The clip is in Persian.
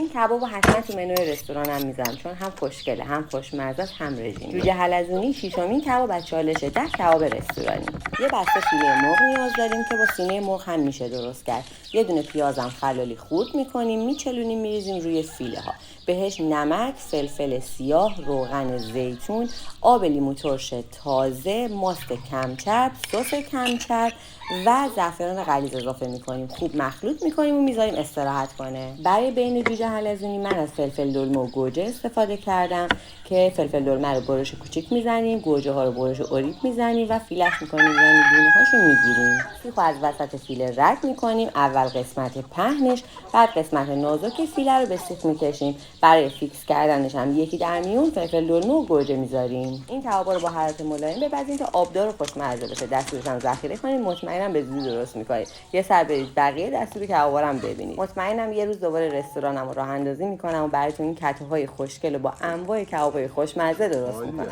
این کبابو حتما تو منوی رستورانم میذارم چون هم خوشگله، هم خوشمزه است، هم رژیمی. جوجه حلزونی ششمین کباب از چالش 10 کباب رستورانی. یه بسته فیله مرغ نیاز داریم که با سینه مرغ هم میشه درست کرد. یه دونه پیازم خلالی خورد میکنیم، میچلونیم، میریزیم روی فیله ها. بهش نمک، فلفل سیاه، روغن زیتون، آب لیمو ترش تازه، ماست کمچرب، سس کمچرب و زعفران غلیظ اضافه میکنیم. خوب مخلوط میکنیم و میذاریم استراحت کنه. برای بین جوجه حلزونی من از فلفل دلمه و گوجه استفاده کردم که فلفل دلمه رو برش کوچیک میزنیم، گوجه ها رو برش اوریب میزنیم و فیلش میکنیم، یعنی دونه هاشو میگیریم. سیخو از وسط فیله رد میکنیم. اول قسمت پهنش، بعد قسمت نازک فیله رو به سیخ میکشیم. برای فیکس کردنش هم یکی در میون فلفل دلمه و گوجه میذاریم. این کبابا رو با حرارت ملایم بپزیم تا آبدار و خوشمزه بشه. دستورش هم ذخیره کنید، مطمئنم به زودی درست میکنید. یه سر برید بقیه دستور کبابا رو هم ببینید. مطمئنم یه روز دوباره رستورانم رو راه اندازی میکنم و براتون این کتوهای خوشگل با انواع کبابای خوشمزه درست میکنم.